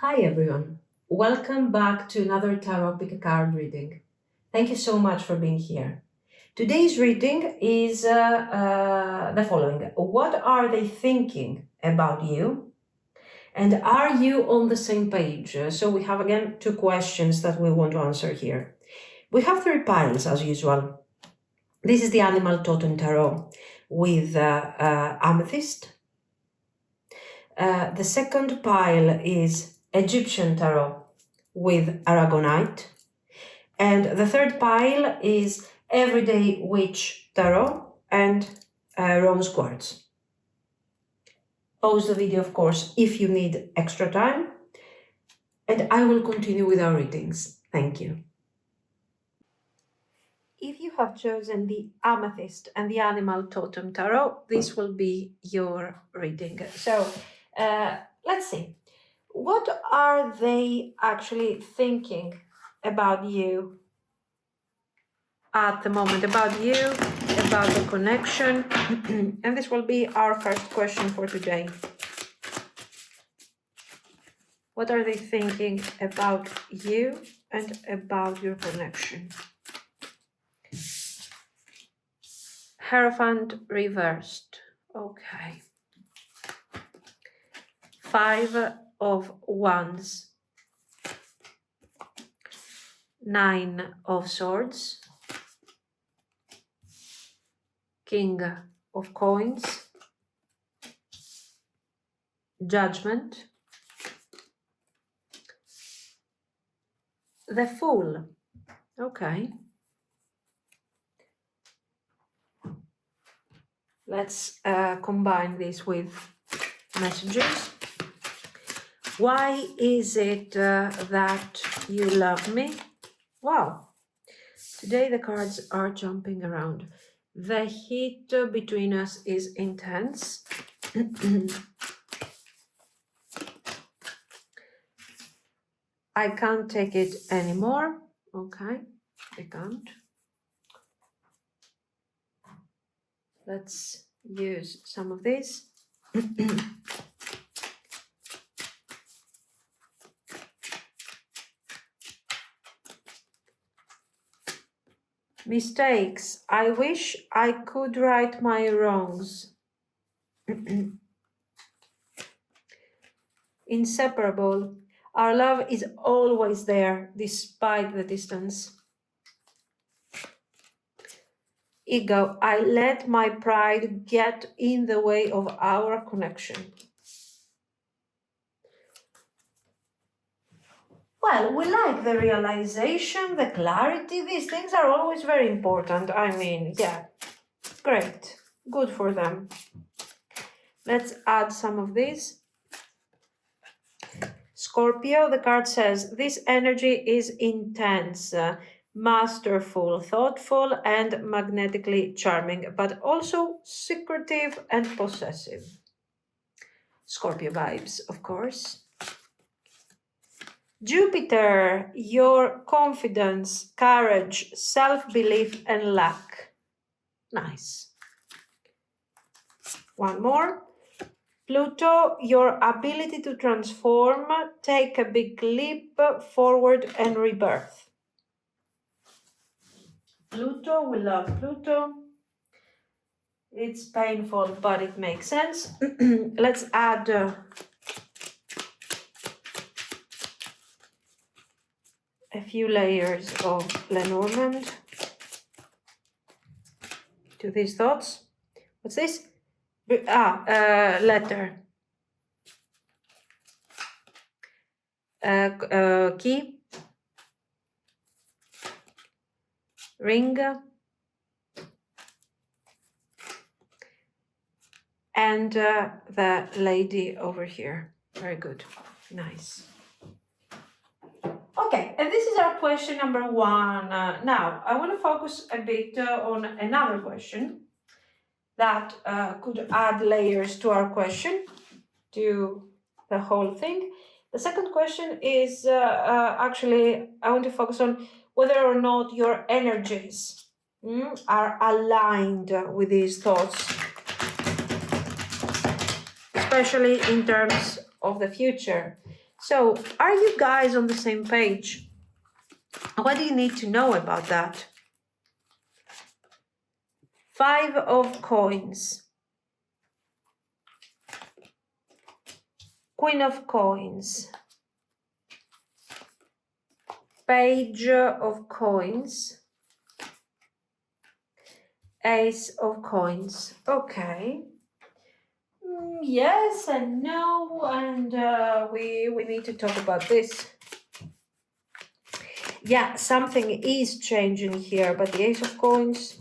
Hi everyone, welcome back to another tarot pick a card reading. Thank you so much for being here. Today's reading is the following. What are they thinking about you? And are you on the same page? So we have again two questions that we want to answer here. We have three piles as usual. This is the Animal Totem Tarot with Amethyst. The second pile is Egyptian Tarot with Aragonite. And the third pile is Everyday Witch Tarot and Rose Quartz. Pause the video, of course, if you need extra time. And I will continue with our readings. Thank you. If you have chosen the Amethyst and the Animal Totem Tarot, this will be your reading. So let's see. What are they actually thinking about you at the moment? About you, about the connection. And this will be our first question for today. What are they thinking about you and about your connection? Hierophant reversed. Okay. 5 of Wands. 9 of Swords. King of Coins. Judgment. The Fool. Okay. Let's combine this with messages. Why is it that you love me? Wow. Today the cards are jumping around. The heat between us is intense. I can't take it anymore. Okay, I can't. Let's use some of this. Mistakes. I wish I could right my wrongs. Inseparable. Our love is always there despite the distance. Ego. I let my pride get in the way of our connection. Well, we like the realization, the clarity. These things are always very important. I mean, yeah, great. Good for them. Let's add some of this. Scorpio, the card says, this energy is intense, masterful, thoughtful, and magnetically charming, but also secretive and possessive. Scorpio vibes, of course. Jupiter, your confidence, courage, self-belief, and luck. Nice. One more. Pluto, your ability to transform, take a big leap forward and rebirth. Pluto, we love Pluto. It's painful, but it makes sense. Let's add a few layers of Lenormand to these thoughts. What's this? Letter. Key. Ring. And the lady over here. Very good. Nice. Okay, and this is our question number 1. Now, I want to focus a bit on another question that could add layers to our question, to the whole thing. The second question is actually, I want to focus on whether or not your energies are aligned with these thoughts, especially in terms of the future. So, are you guys on the same page? What do you need to know about that? 5 of coins. Queen of coins. Page of coins. Ace of coins. Okay. Yes and no, and we need to talk about this. Yeah, something is changing here, but the Ace of Coins,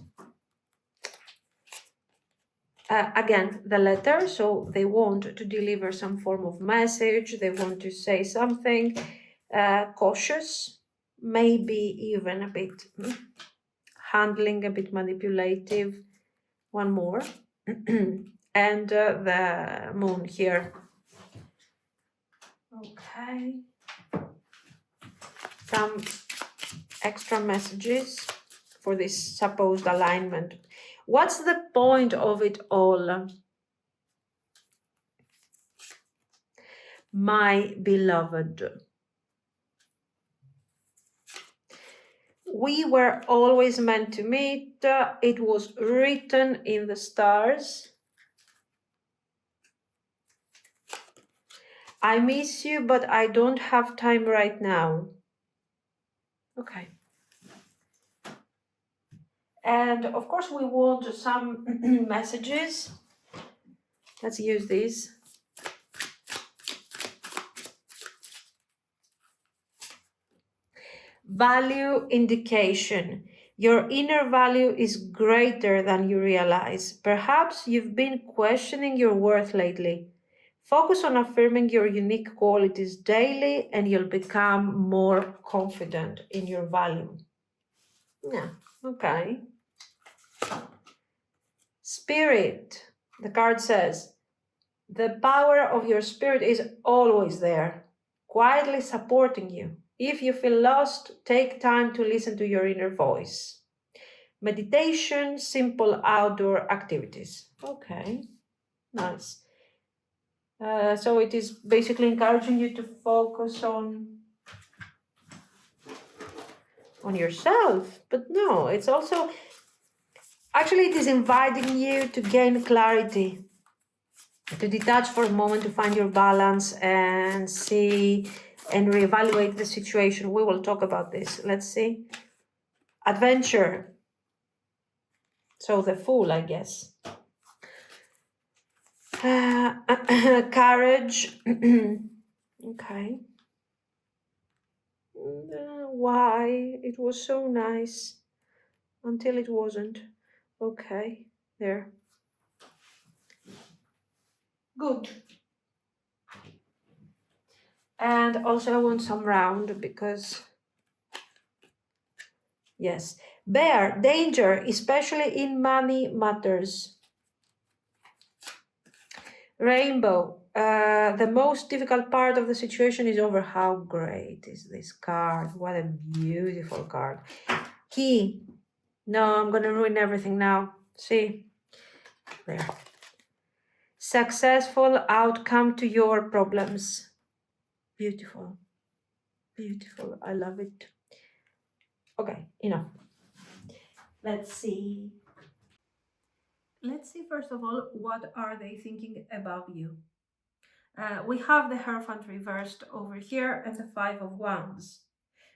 again, the letter, so they want to deliver some form of message, they want to say something cautious, maybe even a bit handling, a bit manipulative. One more. And the moon here. Okay. Some extra messages for this supposed alignment. What's the point of it all? My beloved, we were always meant to meet. It was written in the stars. I miss you, but I don't have time right now. Okay. And of course, we want some messages. Let's use these. Value indication. Your inner value is greater than you realize. Perhaps you've been questioning your worth lately. Focus on affirming your unique qualities daily and you'll become more confident in your value. Yeah, okay. Spirit. The card says, the power of your spirit is always there, quietly supporting you. If you feel lost, take time to listen to your inner voice. Meditation, simple outdoor activities. Okay, nice. So it is basically encouraging you to focus on yourself. But no, it's also, actually it is inviting you to gain clarity, to detach for a moment, to find your balance and see and reevaluate the situation. We will talk about this. Let's see. Adventure. So the Fool, I guess. Courage. Okay. Why? It was so nice until it wasn't. Okay, there. Good. And also I want some round because, yes. Bear, danger, especially in money matters. Rainbow, the most difficult part of the situation is over. How great is this card? What a beautiful card. Key, no, I'm gonna ruin everything now. See, there. Successful outcome to your problems. Beautiful, beautiful, I love it. Okay, enough. Let's see. Let's see, first of all, what are they thinking about you? We have the Hierophant reversed over here and the Five of Wands.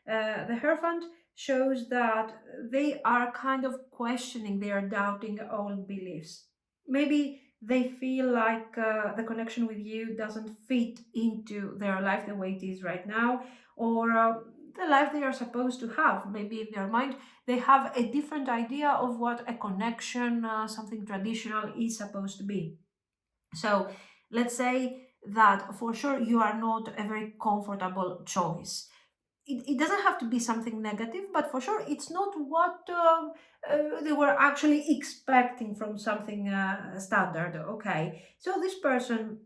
The Hierophant shows that they are kind of questioning, they are doubting old beliefs. Maybe they feel like the connection with you doesn't fit into their life the way it is right now, or the life they are supposed to have. Maybe in their mind they have a different idea of what a connection, something traditional, is supposed to be. So let's say that for sure you are not a very comfortable choice. It doesn't have to be something negative, but for sure it's not what they were actually expecting from something standard. Okay, so this person,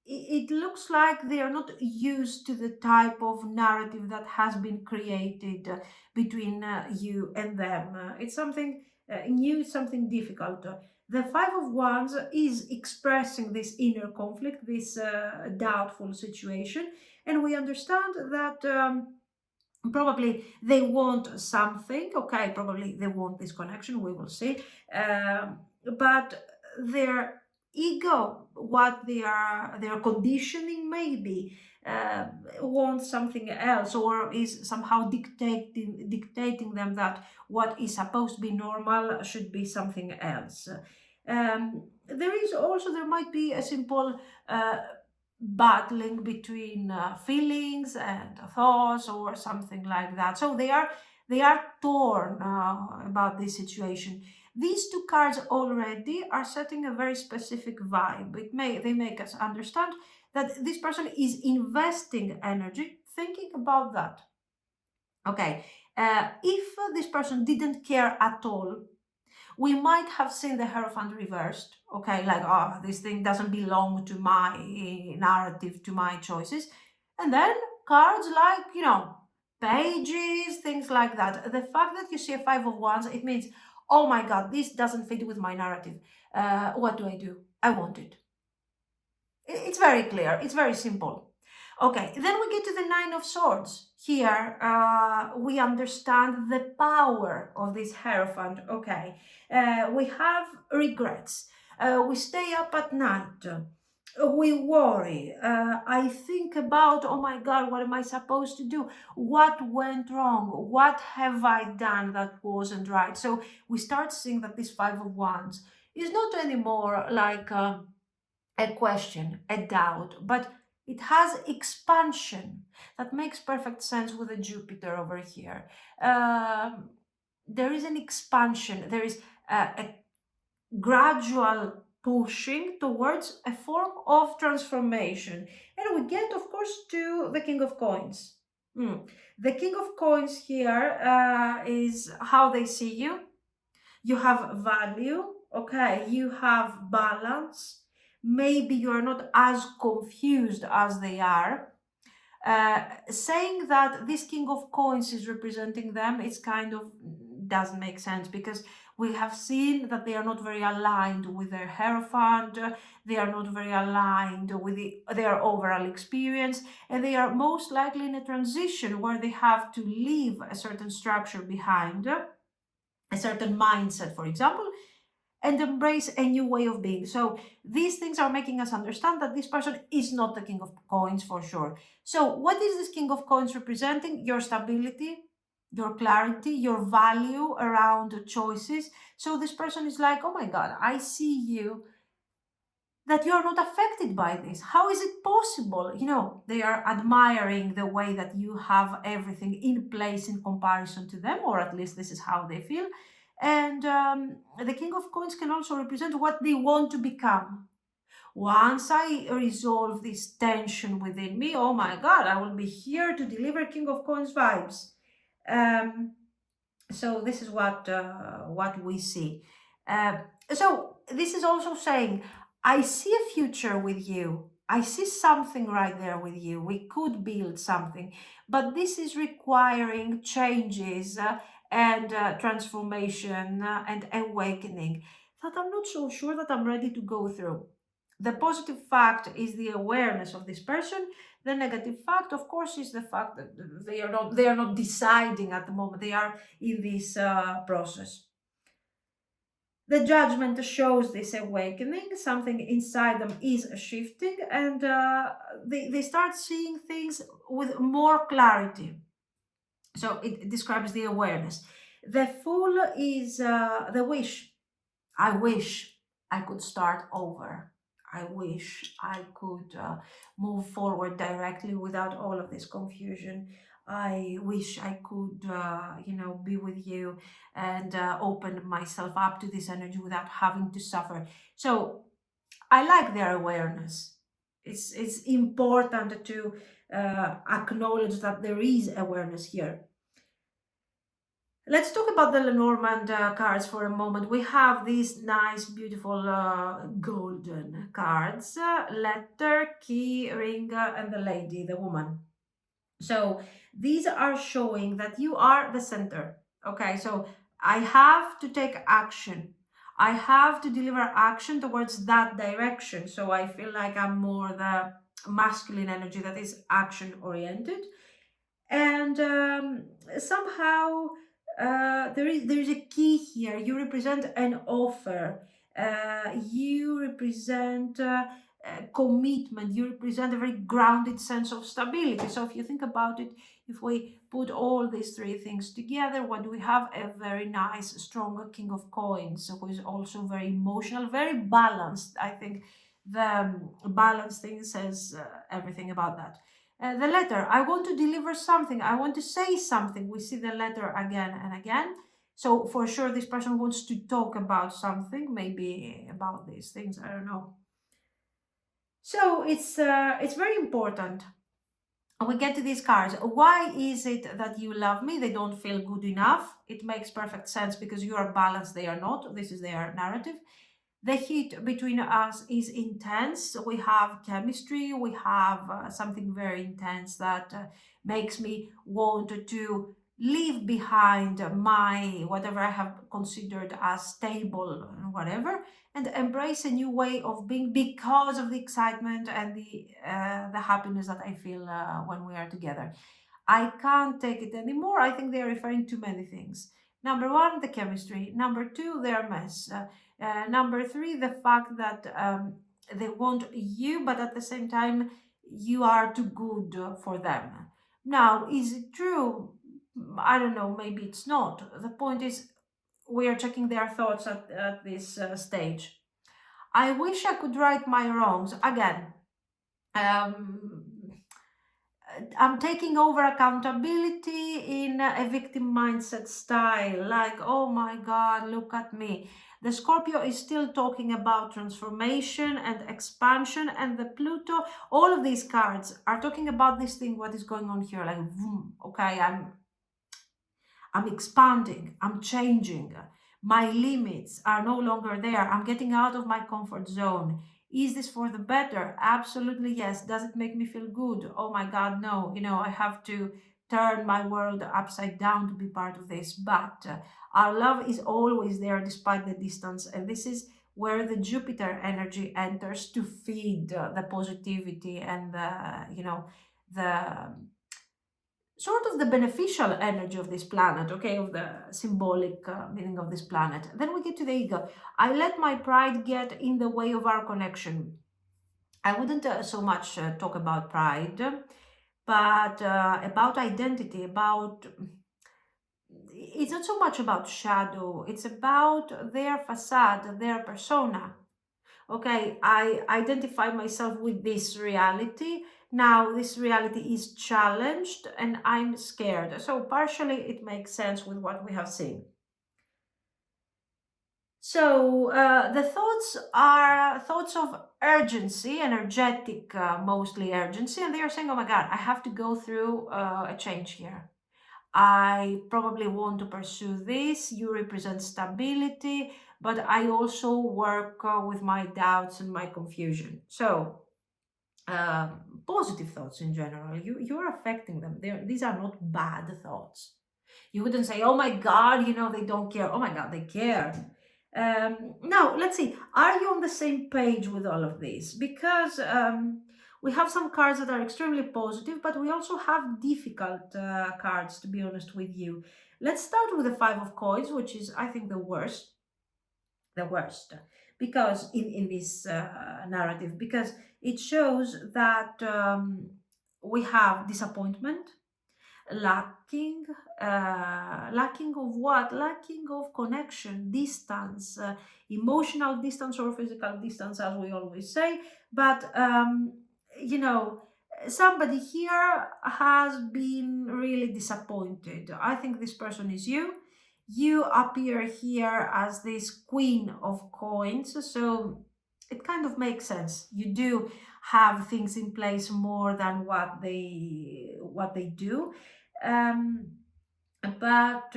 it looks like they are not used to the type of narrative that has been created between you and them. It's something new, something difficult. The Five of Wands is expressing this inner conflict, this doubtful situation, And we understand that probably they want something, okay, probably they want this connection, we will see. But their ego, what their conditioning maybe, uh, wants something else, or is somehow dictating them that what is supposed to be normal should be something else. There might be a simple battling between feelings and thoughts or something like that. So they are torn about this situation. These two cards already are setting a very specific vibe. They make us understand that this person is investing energy thinking about that. Okay, if this person didn't care at all, we might have seen the Hierophant reversed, okay, like, oh, this thing doesn't belong to my narrative, to my choices. And then cards like, pages, things like that. The fact that you see a Five of Wands, it means, oh my God, this doesn't fit with my narrative. What do? I want it. It's very clear, it's very simple. Okay, then we get to the Nine of Swords. Here, we understand the power of this Hierophant. Okay, we have regrets. We stay up at night. We worry. I think about, oh my God, what am I supposed to do? What went wrong? What have I done that wasn't right? So we start seeing that this Five of Wands is not anymore like a question, a doubt, but it has expansion that makes perfect sense with the Jupiter over here. There is an expansion, there is a gradual pushing towards a form of transformation. And we get, of course, to the King of Coins. The King of Coins here is how they see you. You have value, okay, you have balance. Maybe you're not as confused as they are. Saying that this King of Coins is representing them, it's kind of doesn't make sense, because we have seen that they are not very aligned with their Hierophant, they are not very aligned with their overall experience, and they are most likely in a transition where they have to leave a certain structure behind, a certain mindset, for example, and embrace a new way of being. So these things are making us understand that this person is not the King of Coins for sure. So what is this King of Coins representing? Your stability, your clarity, your value around choices. So this person is like, oh my God, I see you, that you're not affected by this. How is it possible? They are admiring the way that you have everything in place in comparison to them, or at least this is how they feel. And the King of Coins can also represent what they want to become. Once I resolve this tension within me, oh my God, I will be here to deliver King of Coins vibes. So this is what we see. So this is also saying, I see a future with you. I see something right there with you. We could build something, but this is requiring changes and transformation and awakening that I'm not so sure that I'm ready to go through. The positive fact is the awareness of this person. The negative fact, of course, is the fact that they are not deciding at the moment. They are in this process. The Judgment shows this awakening. Something inside them is shifting, and they start seeing things with more clarity. So it describes the awareness. The Fool is the wish. I wish I could start over. I wish I could move forward directly without all of this confusion. I wish I could, be with you and open myself up to this energy without having to suffer. So I like their awareness. It's important to acknowledge that there is awareness here. Let's talk about the Lenormand cards for a moment. We have these nice, beautiful golden cards. Letter, key, ring, and the lady, the woman. So these are showing that you are the center. Okay, so I have to take action. I have to deliver action towards that direction. So I feel like I'm more the masculine energy that is action oriented. And somehow there is a key here. You represent an offer. You represent commitment. You represent a very grounded sense of stability. So if you think about it, if we put all these three things together, what do we have? A very nice, strong King of Coins, who is also very emotional, very balanced. I think the balance thing says everything about that. The letter, I want to deliver something, I want to say something. We see the letter again and again. So for sure, this person wants to talk about something, maybe about these things, I don't know. So it's very important. And we get to these cards. Why is it that you love me? They don't feel good enough. It makes perfect sense because you are balanced, they are not. This is their narrative. The heat between us is intense. We have chemistry. We have something very intense that makes me want to leave behind my whatever I have considered as stable and whatever, and embrace a new way of being because of the excitement and the happiness that I feel when we are together. I can't take it anymore. I think they are referring to many things. Number one, the chemistry. Number two, their mess. Number three, the fact that they want you, but at the same time, you are too good for them. Now, is it true? I don't know, maybe it's not. The point is, we are checking their thoughts at this stage. I wish I could right my wrongs. Again, um, I'm taking over accountability in a victim mindset style, like, oh my God, look at me. The Scorpio is still talking about transformation and expansion, and the Pluto, all of these cards are talking about this thing, what is going on here, like, vroom, okay, I'm expanding, I'm changing. My limits are no longer there. I'm getting out of my comfort zone. Is this for the better? Absolutely yes. Does it make me feel good? Oh my God, no. I have to turn my world upside down to be part of this. But our love is always there despite the distance. And this is where the Jupiter energy enters to feed the positivity and the sort of the beneficial energy of this planet, okay, of the symbolic meaning of this planet. Then we get to the ego. I let my pride get in the way of our connection. I wouldn't so much talk about pride, but about identity, about it's not so much about shadow, it's about their facade, their persona. Okay, I identify myself with this reality. Now, this reality is challenged and I'm scared. So, partially, it makes sense with what we have seen. So, the thoughts are thoughts of urgency, energetic, mostly urgency, and they are saying, oh my God, I have to go through a change here. I probably want to pursue this. You represent stability, but I also work with my doubts and my confusion. So, positive thoughts in general, you're affecting them. These are not bad thoughts. You wouldn't say, oh my God, they don't care. Oh my God, they care. Now, let's see. Are you on the same page with all of this? Because we have some cards that are extremely positive, but we also have difficult cards, to be honest with you. Let's start with the Five of Coins, which is, I think, the worst. The worst. Because in this narrative, because it shows that we have disappointment, lacking lacking of what? Lacking of connection, distance, emotional distance or physical distance, as we always say. But you know somebody here has been really disappointed. I think this person is you appear here as this Queen of Coins, so it kind of makes sense. You do have things in place more than what they do, um, but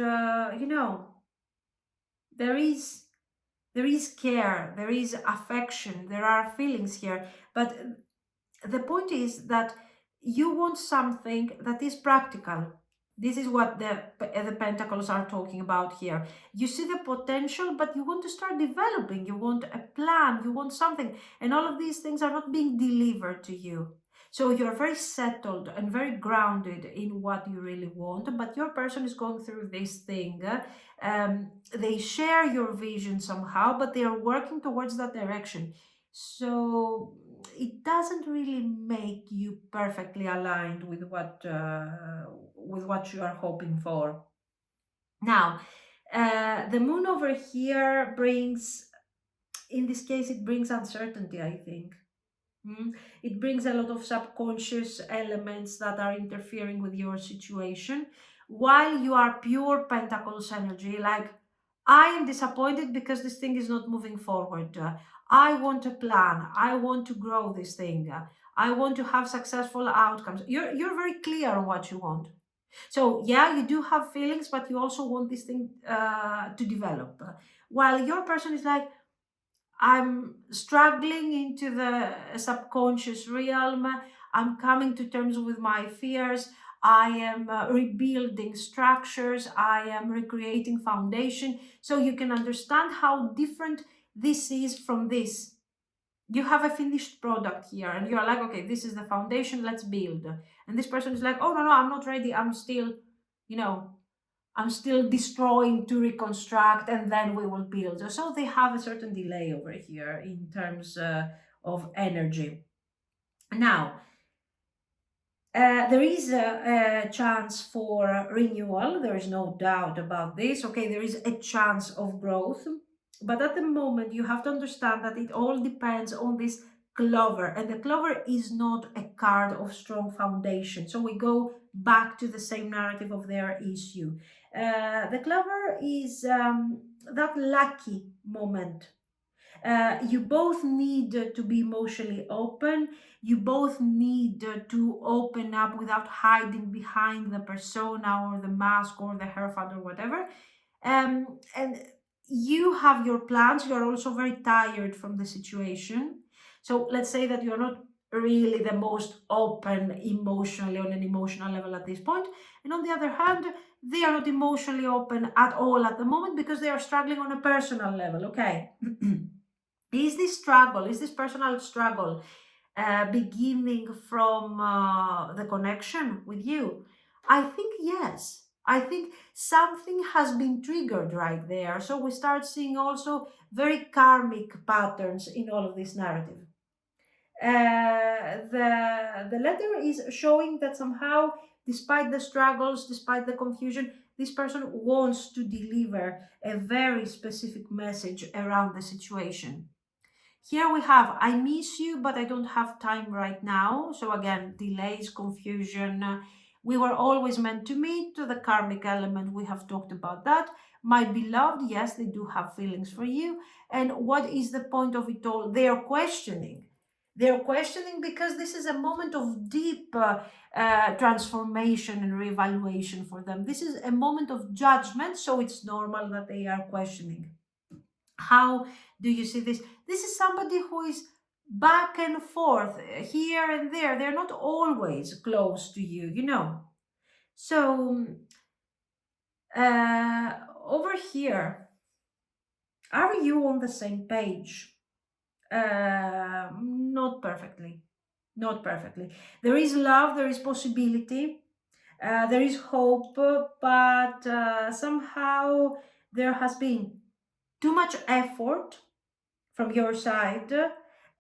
there is care, there is affection, there are feelings here, but the point is that you want something that is practical. This is what the pentacles are talking about here. You see the potential, but you want to start developing. You want a plan, you want something, and all of these things are not being delivered to you. So you're very settled and very grounded in what you really want, but your person is going through this thing. They share your vision somehow, but they are working towards that direction. So it doesn't really make you perfectly aligned with what you are hoping for. Now, the moon over here brings, in this case, it brings uncertainty, I think. It brings a lot of subconscious elements that are interfering with your situation, while you are pure Pentacles energy, like, I am disappointed because this thing is not moving forward. I want a plan. I want to grow this thing. I want to have successful outcomes. You're very clear on what you want. So yeah, you do have feelings, but you also want this thing to develop. While your person is like, I'm struggling into the subconscious realm. I'm coming to terms with my fears. I am rebuilding structures. I am recreating foundation. So you can understand how different this is from this. You have a finished product here and you're like, okay, this is the foundation, let's build. And this person is like, oh, no, I'm not ready. I'm still, I'm still destroying to reconstruct and then we will build. So they have a certain delay over here in terms of energy. Now, there is a chance for renewal. There is no doubt about this. Okay, there is a chance of growth. But at the moment, you have to understand that it all depends on this clover. And the clover is not a card of strong foundation. So we go back to the same narrative of their issue. The clover is that lucky moment. You both need to be emotionally open. You both need to open up without hiding behind the persona or the mask or the haircut or whatever. And you have your plans. You're also very tired from the situation. So let's say that you're not really the most open emotionally on an emotional level at this point. And on the other hand, they are not emotionally open at all at the moment because they are struggling on a personal level. Okay. Is this struggle, is this personal struggle beginning from the connection with you? I think yes. I think something has been triggered right there. So we start seeing also very karmic patterns in all of this narrative. The letter is showing that somehow, despite the struggles, despite the confusion, this person wants to deliver a very specific message around the situation. Here we have, I miss you, but I don't have time right now. So again, delays, confusion. We were always meant to meet. To the karmic element, we have talked about that. My beloved, yes, they do have feelings for you. And what is the point of it all? They are questioning. They're questioning because this is a moment of deep transformation and reevaluation for them. This is a moment of judgment, so it's normal that they are questioning. How do you see this? This is somebody who is back and forth, here and there. They're not always close to you, you know. So, over here, are you on the same page? Not perfectly. Not perfectly. There is love, there is possibility, there is hope, but somehow there has been too much effort from your side.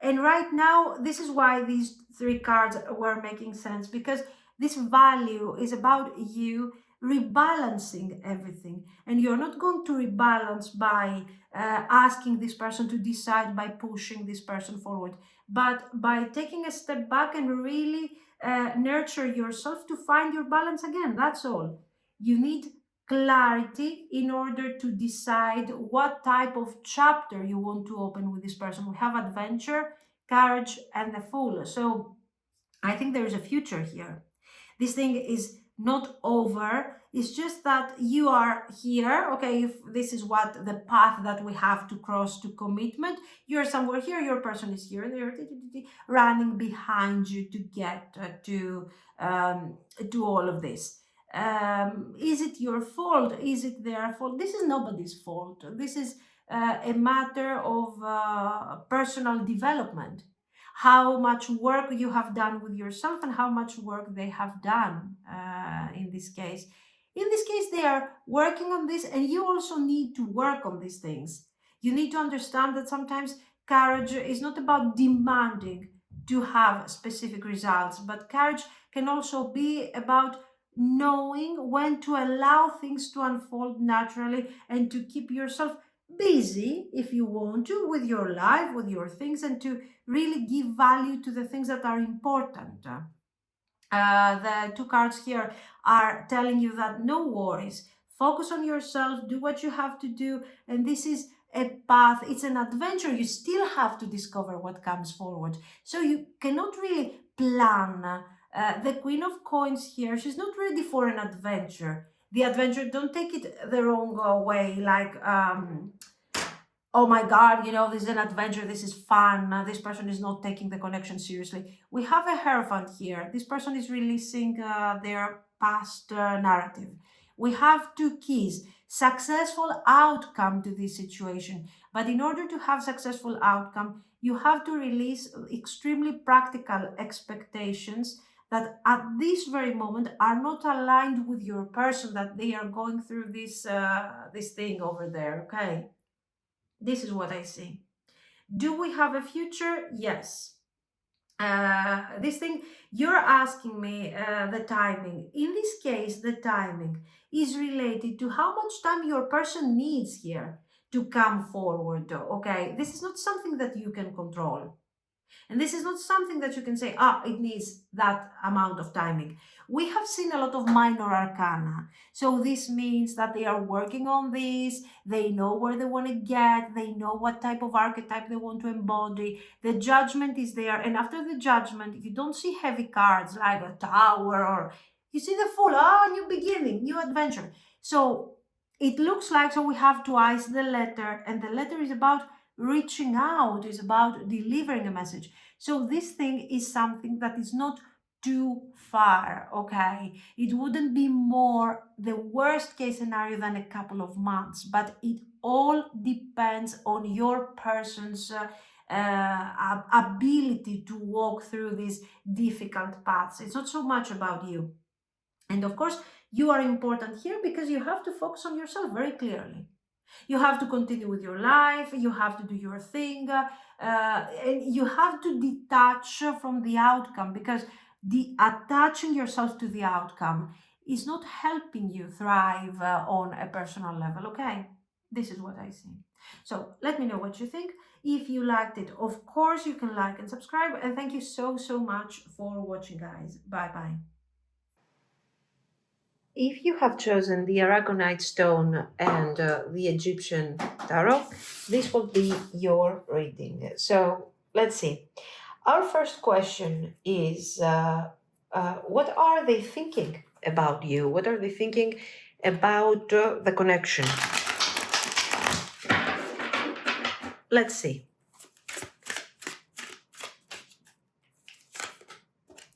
And right now, this is why these three cards were making sense, because this value is about you rebalancing everything. And you're not going to rebalance by asking this person to decide, by pushing this person forward, but by taking a step back and really nurture yourself to find your balance again. That's all. You need clarity in order to decide what type of chapter you want to open with this person. We have adventure, courage, and the fool. So I think there is a future here. This thing is not over. It's just that you are here. Okay, if this is what the path that we have to cross to commitment. You're somewhere here, your person is here, and they're running behind you to get to all of this. Is it your fault? Is it their fault? This is nobody's fault. This is a matter of personal development. how much work you have done with yourself and how much work they have done in this case. In this case, they are working on this, and you also need to work on these things. You need to understand that sometimes courage is not about demanding to have specific results, but courage can also be about knowing when to allow things to unfold naturally and to keep yourself busy if you want to with your life, with your things, and to really give value to the things that are important. The two cards here are telling you that no worries, focus on yourself, do what you have to do, and this is a path, it's an adventure. You still have to discover what comes forward, so you cannot really plan. The Queen of Coins here, she's not ready for an adventure. The adventure, don't take it the wrong way, like oh my God, you know, this is an adventure, this is fun, this person is not taking the connection seriously. We have a Hierophant here. This person is releasing their past narrative. We have two keys, successful outcome to this situation. But in order to have successful outcome, you have to release extremely practical expectations that at this very moment are not aligned with your person, that they are going through this this thing over there, okay? This is what I see. Do we have a future? Yes. This thing, you're asking me the timing. In this case, the timing is related to how much time your person needs here to come forward. Okay, this is not something that you can control. And this is not something that you can say, it needs that amount of timing. We have seen a lot of minor arcana. So this means that they are working on this, they know where they want to get, they know what type of archetype they want to embody. The judgment is there. And after the judgment, you don't see heavy cards like a tower, or you see the Fool, new beginning, new adventure. So it looks like, so we have twice the letter, and the letter is about reaching out, is about delivering a message. So this thing is something that is not too far, okay? It wouldn't be more the worst case scenario than a couple of months, but it all depends on your person's ability to walk through these difficult paths. It's not so much about you. And of course, you are important here because you have to focus on yourself very clearly. You have to continue with your life, you have to do your thing, and you have to detach from the outcome, because the attaching yourself to the outcome is not helping you thrive on a personal level, okay? This is what I see. So let me know what you think. If you liked it, of course, you can like and subscribe. And thank you so, so much for watching, guys. Bye-bye. If you have chosen the Aragonite stone and the Egyptian tarot, this will be your reading. So let's see. Our first question is what are they thinking about you? What are they thinking about the connection? Let's see.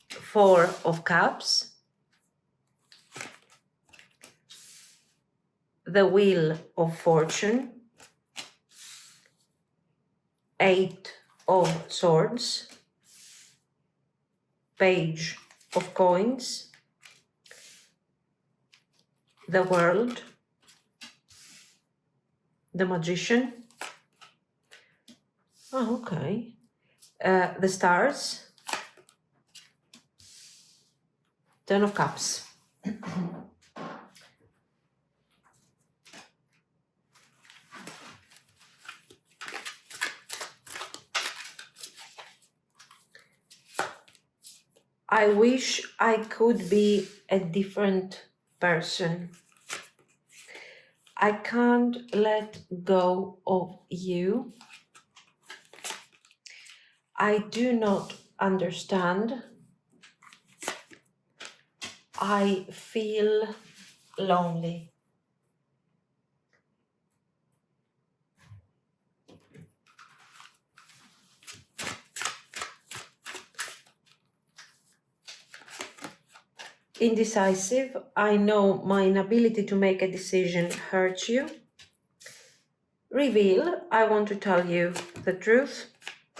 Four of Cups. The Wheel of Fortune, Eight of Swords, Page of Coins, the World, the Magician. Oh, okay. The Stars, Ten of Cups. I wish I could be a different person. I can't let go of you. I do not understand. I feel lonely. Indecisive. I know my inability to make a decision hurts you. Reveal. I want to tell you the truth.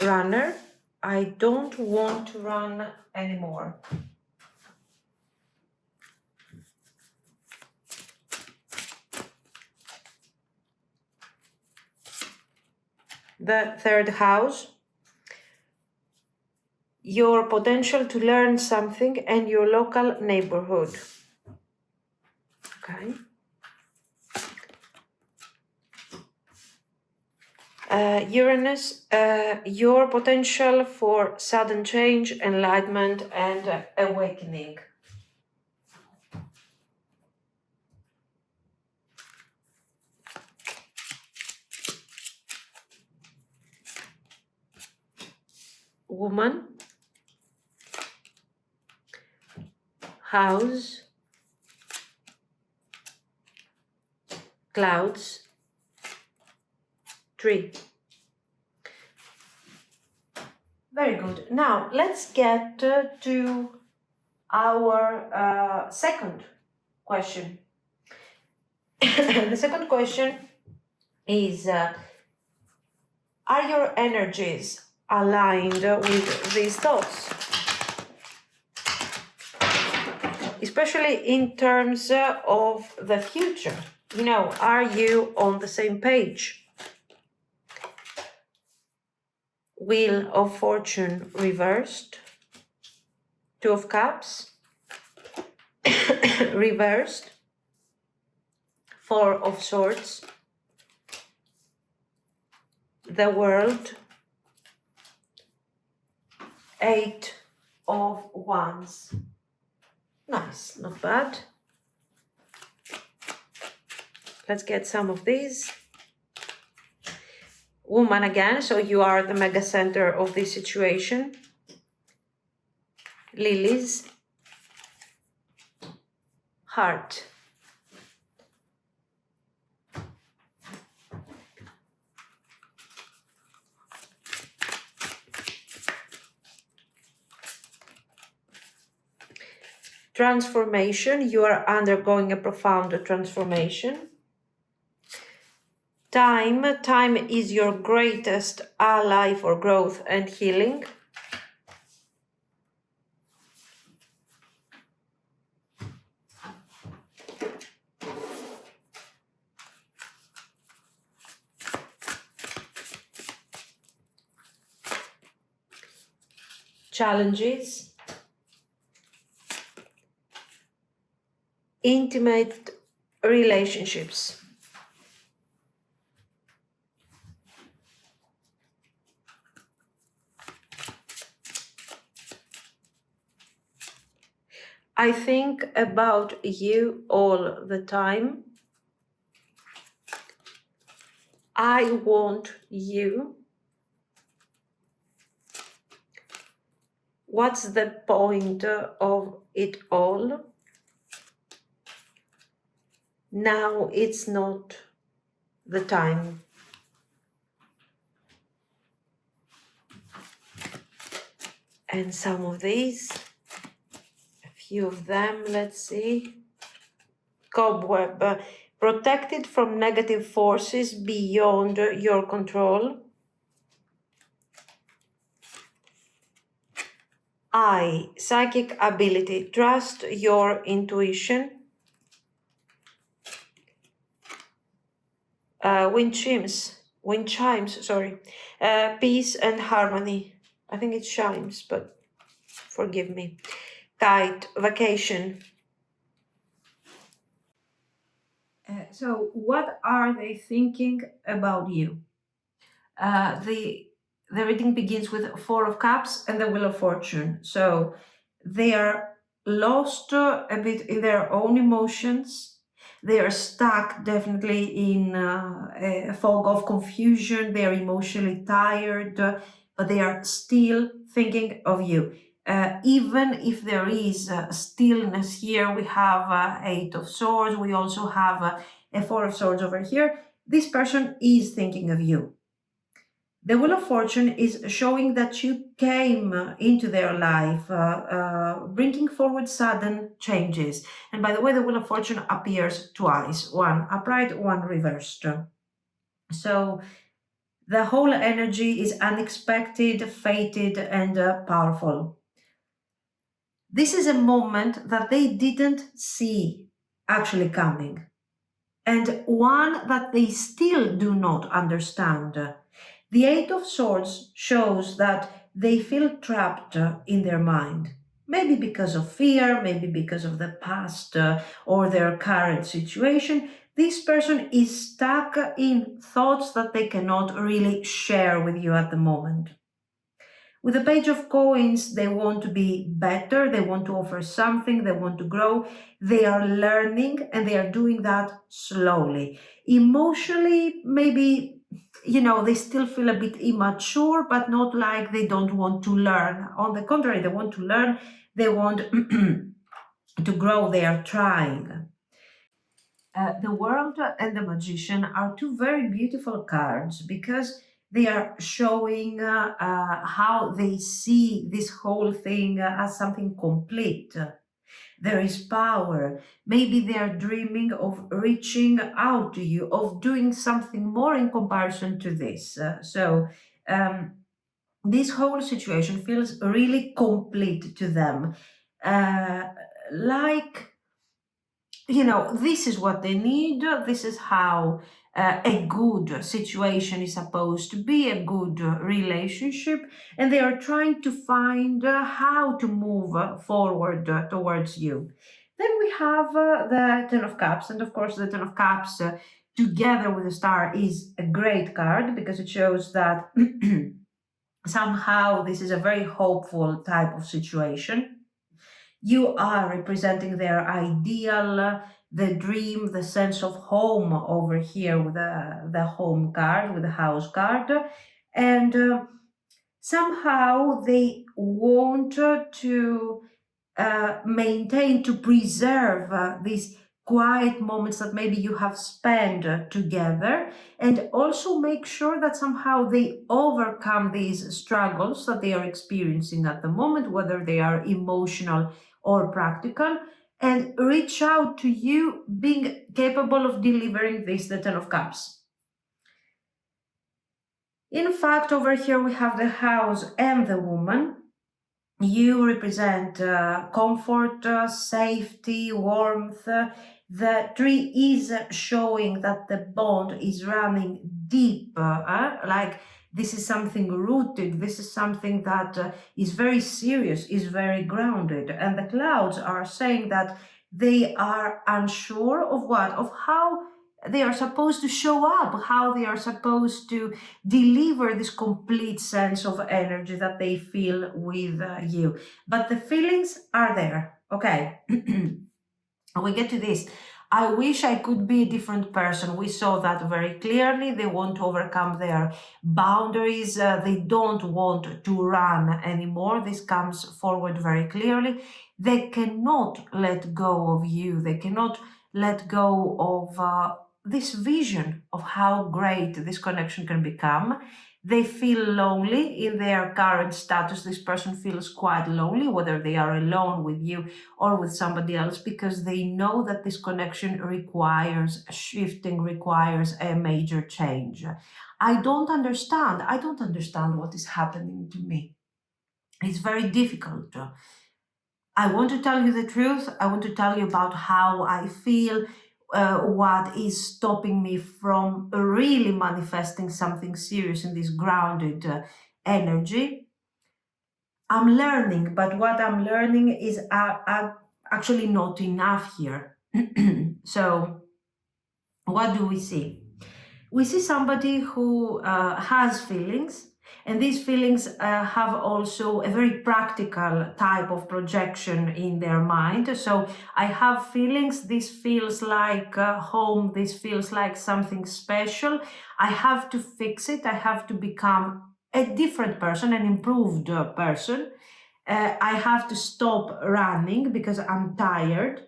Runner. I don't want to run anymore. The third house, your potential to learn something and your local neighborhood. Okay. Uranus, your potential for sudden change, enlightenment, and awakening. Woman, house, clouds, tree. Very good. Now let's get to our second question. The second question is, are your energies aligned with these thoughts? Especially in terms of the future. You know, are you on the same page? Wheel of Fortune reversed. Two of Cups reversed. Four of Swords. The World. Eight of Wands. Nice, not bad. Let's get some of these. Woman again, so you are the mega center of this situation. Lilies. Heart. Transformation, you are undergoing a profound transformation. Time is your greatest ally for growth and healing. Challenges. Intimate relationships. I think about you all the time. I want you. What's the point of it all? Now it's not the time. And some of these, a few of them, let's see. Cobweb, protected from negative forces beyond your control. I, psychic ability, trust your intuition. Wind chimes, sorry. Peace and harmony. I think it's chimes, but forgive me. Kite, vacation. So what are they thinking about you? The reading begins with Four of Cups and the Wheel of Fortune. So they are lost a bit in their own emotions. They are stuck definitely in a fog of confusion. They are emotionally tired, but they are still thinking of you. Even if there is stillness here, we have Eight of Swords. We also have a Four of Swords over here. This person is thinking of you. The Wheel of Fortune is showing that you came into their life, bringing forward sudden changes. And by the way, the Wheel of Fortune appears twice, one upright, one reversed. So The whole energy is unexpected, fated, and powerful. This is a moment that they didn't see actually coming, and one that they still do not understand. The Eight of Swords shows that they feel trapped in their mind. Maybe because of fear, maybe because of the past or their current situation. This person is stuck in thoughts that they cannot really share with you at the moment. With the Page of Coins, they want to be better, they want to offer something, they want to grow. They are learning and they are doing that slowly. Emotionally, maybe, they still feel a bit immature, but not like they don't want to learn. On the contrary, they want to learn, they want to grow, they are trying. The World and the Magician are two very beautiful cards because they are showing how they see this whole thing as something complete. There is power. Maybe they are dreaming of reaching out to you, of doing something more in comparison to this. Um, this whole situation feels really complete to them. Uh, like this is what they need. This is how a good situation is supposed to be, a good relationship, and they are trying to find how to move forward towards you. Then we have the Ten of Cups, and of course, the Ten of Cups together with the Star is a great card because it shows that somehow this is a very hopeful type of situation. You are representing their ideal, the dream, the sense of home over here with the home card, with the house card. And somehow they want to maintain, to preserve these quiet moments that maybe you have spent together, and also make sure that somehow they overcome these struggles that they are experiencing at the moment, whether they are emotional or practical, and reach out to you, being capable of delivering this, the Ten of Cups. In fact, over here we have the house and the woman. You represent comfort, safety, warmth. The tree is showing that the bond is running deep, like this is something rooted, this is something that is very serious, is very grounded. And the clouds are saying that they are unsure of what? Of how they are supposed to show up, how they are supposed to deliver this complete sense of energy that they feel with you. But the feelings are there. Okay. We get to this. I wish I could be a different person. We saw that very clearly. They want to overcome their boundaries. They don't want to run anymore. This comes forward very clearly. They cannot let go of you. They cannot let go of this vision of how great this connection can become. They feel lonely in their current status. This person feels quite lonely, whether they are alone with you or with somebody else, because they know that this connection requires shifting, requires a major change. I don't understand. I don't understand what is happening to me. It's very difficult. I want to tell you the truth. I want to tell you about how I feel, what is stopping me from really manifesting something serious in this grounded energy. I'm learning, but what I'm learning is actually not enough here. So, what do we see? We see somebody who has feelings, and these feelings have also a very practical type of projection in their mind. So I have feelings, this feels like home, this feels like something special. I have to fix it, I have to become a different person, an improved person. I have to stop running because I'm tired.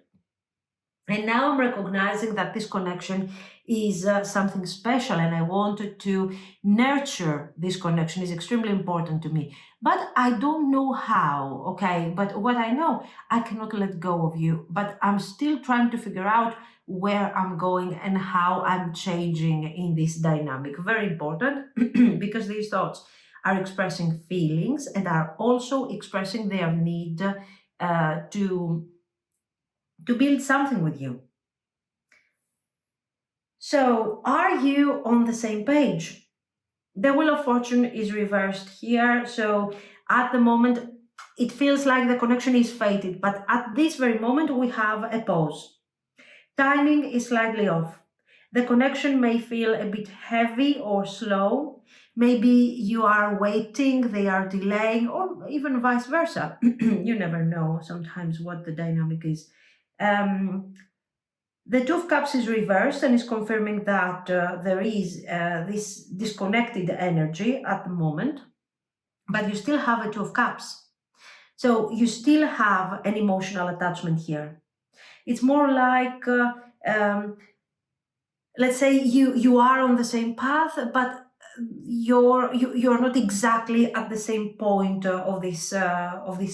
And now I'm recognizing that this connection is something special, and I wanted to nurture this connection. Is extremely important to me. But I don't know how, okay? But what I know, I cannot let go of you. But I'm still trying to figure out where I'm going and how I'm changing in this dynamic. Very important because these thoughts are expressing feelings and are also expressing their need to build something with you. So, are you on the same page? The Wheel of Fortune is reversed here. So, at the moment, it feels like the connection is fated, but at this very moment, we have a pause. Timing is slightly off. The connection may feel a bit heavy or slow. Maybe you are waiting, they are delaying, or even vice versa. You never know sometimes what the dynamic is. The Two of Cups is reversed and is confirming that there is this disconnected energy at the moment, but you still have a Two of Cups. So you still have an emotional attachment here. It's more like, let's say you are on the same path, but you're not exactly at the same point of this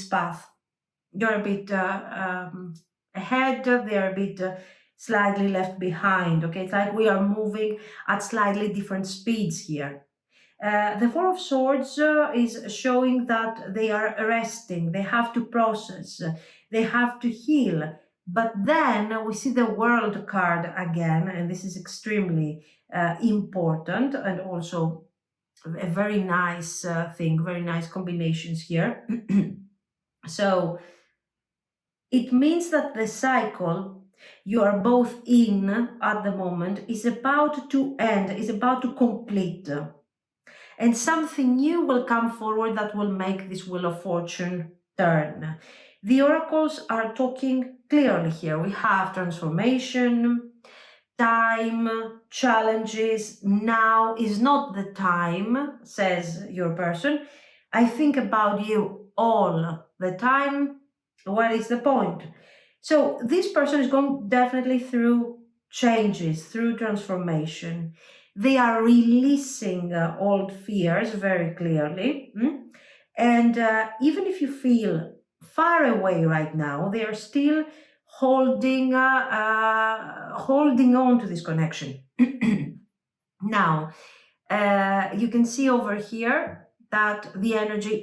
path. You're a bit ahead, they're a bit slightly left behind. Okay, it's like we are moving at slightly different speeds here. The Four of Swords is showing that they are resting, they have to process, they have to heal. But then we see the World card again, and this is extremely important and also a very nice thing, very nice combinations here. So it means that the cycle you are both in at the moment is about to end, is about to complete. And something new will come forward that will make this Wheel of Fortune turn. The oracles are talking clearly here. We have transformation, time, challenges. Now is not the time, says your person. I think about you all the time. What is the point? So this person is going definitely through changes, through transformation. They are releasing old fears very clearly. And even if you feel far away right now, they are still holding on to this connection. Now, you can see over here that the energy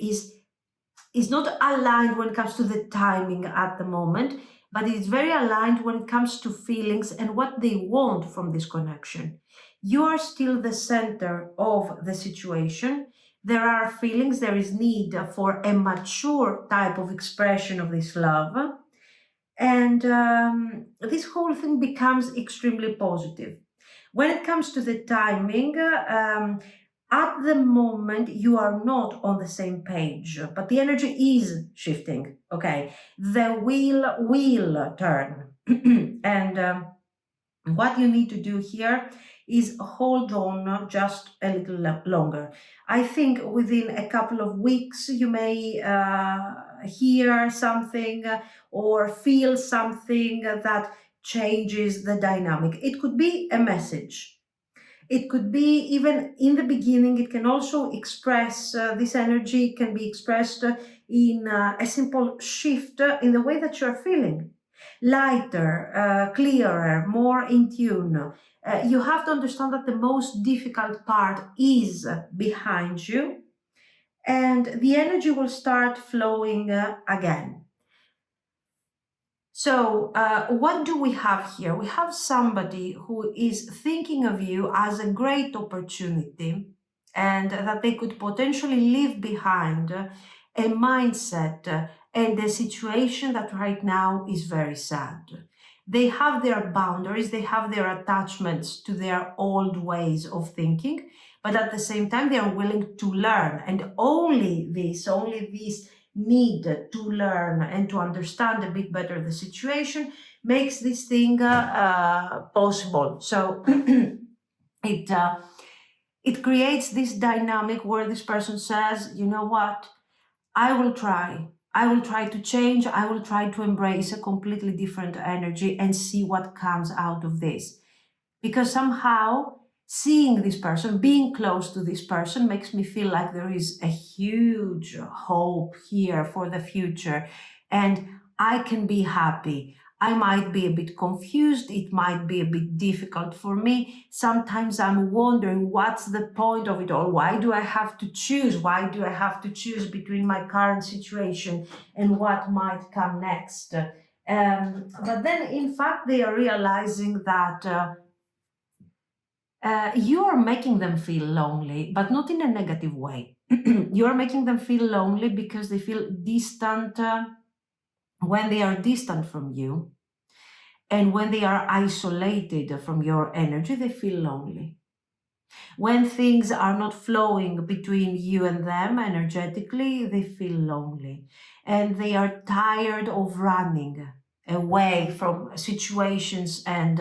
is not aligned when it comes to the timing at the moment, but it's very aligned when it comes to feelings and what they want from this connection. You are still the center of the situation. There are feelings, there is need for a mature type of expression of this love. And this whole thing becomes extremely positive. When it comes to the timing, at the moment you are not on the same page, but the energy is shifting. Okay, the wheel will turn, and what you need to do here is hold on just a little longer. I think within a couple of weeks you may hear something or feel something that changes the dynamic. It could be a message. It could be even in the beginning. It can also express this energy can be expressed in a simple shift in the way that you're feeling, lighter, clearer, more in tune. You have to understand that the most difficult part is behind you, and the energy will start flowing again. So, what do we have here? We have somebody who is thinking of you as a great opportunity and that they could potentially leave behind a mindset and a situation that right now is very sad. They have their boundaries, they have their attachments to their old ways of thinking, but at the same time, they are willing to learn. And only this need to learn and to understand a bit better the situation makes this thing possible. So it creates this dynamic where this person says, you know what, I will try. I will try to change. I will try to embrace a completely different energy and see what comes out of this. Because somehow seeing this person, being close to this person makes me feel like there is a huge hope here for the future and I can be happy. I might be a bit confused. It might be a bit difficult for me. Sometimes I'm wondering what's the point of it all? Why do I have to choose? Why do I have to choose between my current situation and what might come next? But then in fact, they are realizing that you are making them feel lonely, but not in a negative way. You are making them feel lonely because they feel distant when they are distant from you. And when they are isolated from your energy, they feel lonely. When things are not flowing between you and them energetically, they feel lonely. And they are tired of running away from situations and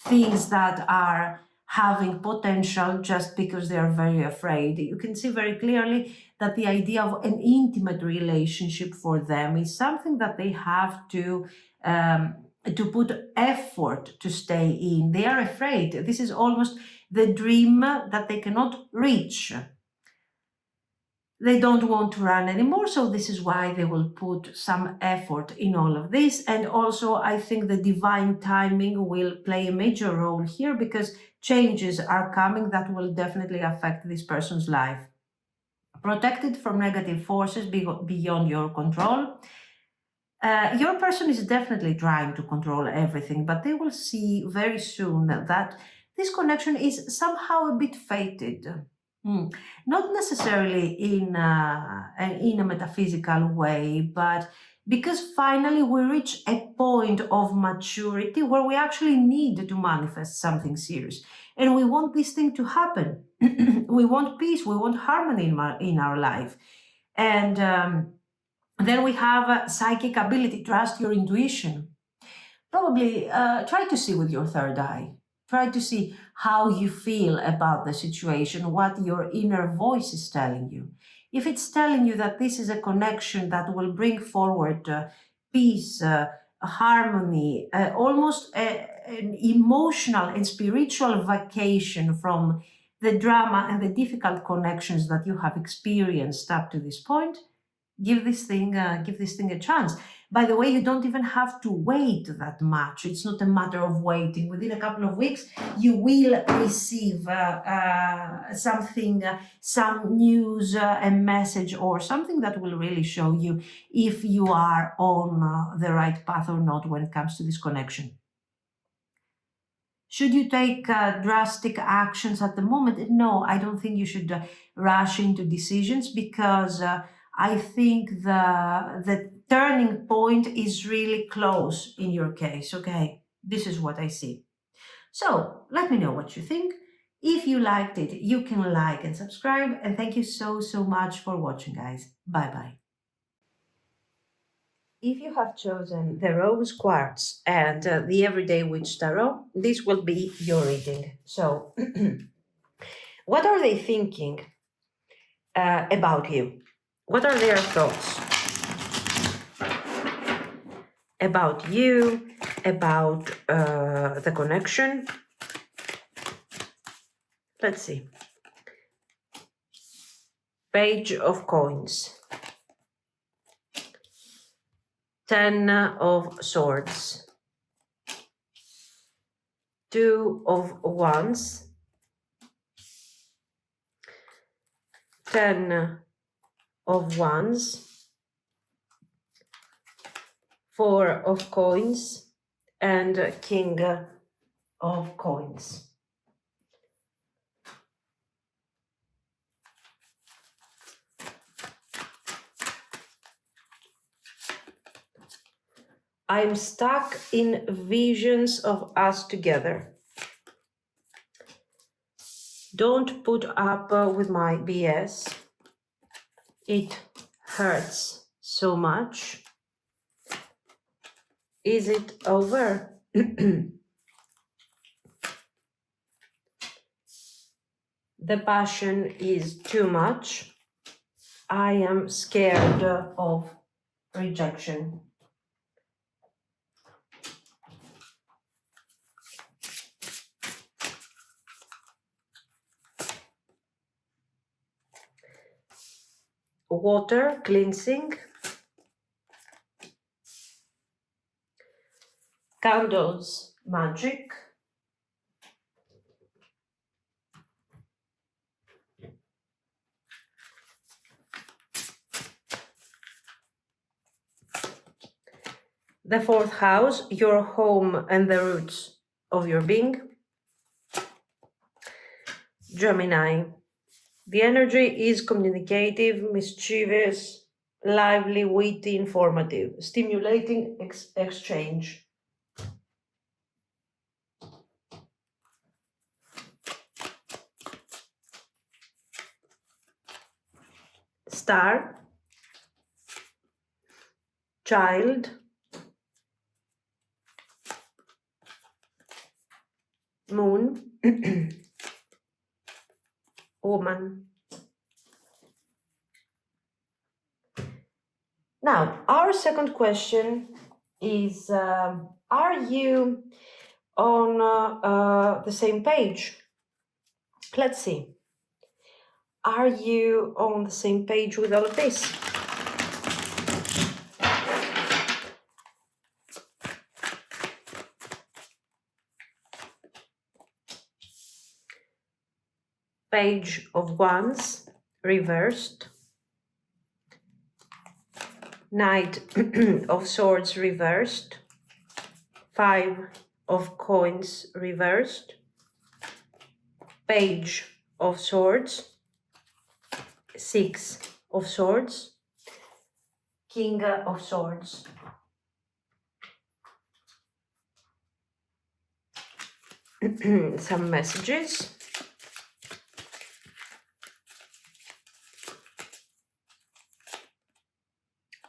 things that are having potential just because they are very afraid. You can see very clearly that the idea of an intimate relationship for them is something that they have to put effort to stay in. They are afraid. This is almost the dream that they cannot reach. They don't want to run anymore, so this is why they will put some effort in all of this. And also, I think the divine timing will play a major role here because changes are coming that will definitely affect this person's life. Protected from negative forces beyond your control. Your person is definitely trying to control everything, but they will see very soon that this connection is somehow a bit fated. Not necessarily in a metaphysical way, but because finally we reach a point of maturity where we actually need to manifest something serious. And we want this thing to happen. We want peace, we want harmony in our life. And then we have psychic ability, trust your intuition. Probably try to see with your third eye. Try to see how you feel about the situation, what your inner voice is telling you. If it's telling you that this is a connection that will bring forward peace, harmony, almost an emotional and spiritual vacation from the drama and the difficult connections that you have experienced up to this point, give this thing a chance. By the way, you don't even have to wait that much. It's not a matter of waiting. Within a couple of weeks you will receive something, some news, a message or something that will really show you if you are on the right path or not when it comes to this connection. Should you take drastic actions at the moment? No, I don't think you should rush into decisions because I think the turning point is really close in your case, okay? This is what I see. So let me know what you think. If you liked it, you can like and subscribe. And thank you so much for watching, guys. Bye-bye. If you have chosen the Rose Quartz and the Everyday Witch Tarot, this will be your reading. So what are they thinking about you? What are their thoughts about you, about the connection? Let's see. Page of Coins. 10 of Swords. 2 of Wands. 10 of Wands. 4 of Coins. And King of Coins. I'm stuck in visions of us together. Don't put up with my BS. It hurts so much. Is it over? The passion is too much. I am scared of rejection. Water, cleansing. Candles, magic. The fourth house, your home and the roots of your being. Gemini. The energy is communicative, mischievous, lively, witty, informative, stimulating exchange. Star, child, moon, woman. Now, our second question is, are you on the same page? Let's see. Are you on the same page with all of this? Page of Wands, reversed. Knight of Swords, reversed. 5 of Coins, reversed. Page of Swords. 6 of Swords. King of Swords. Some messages.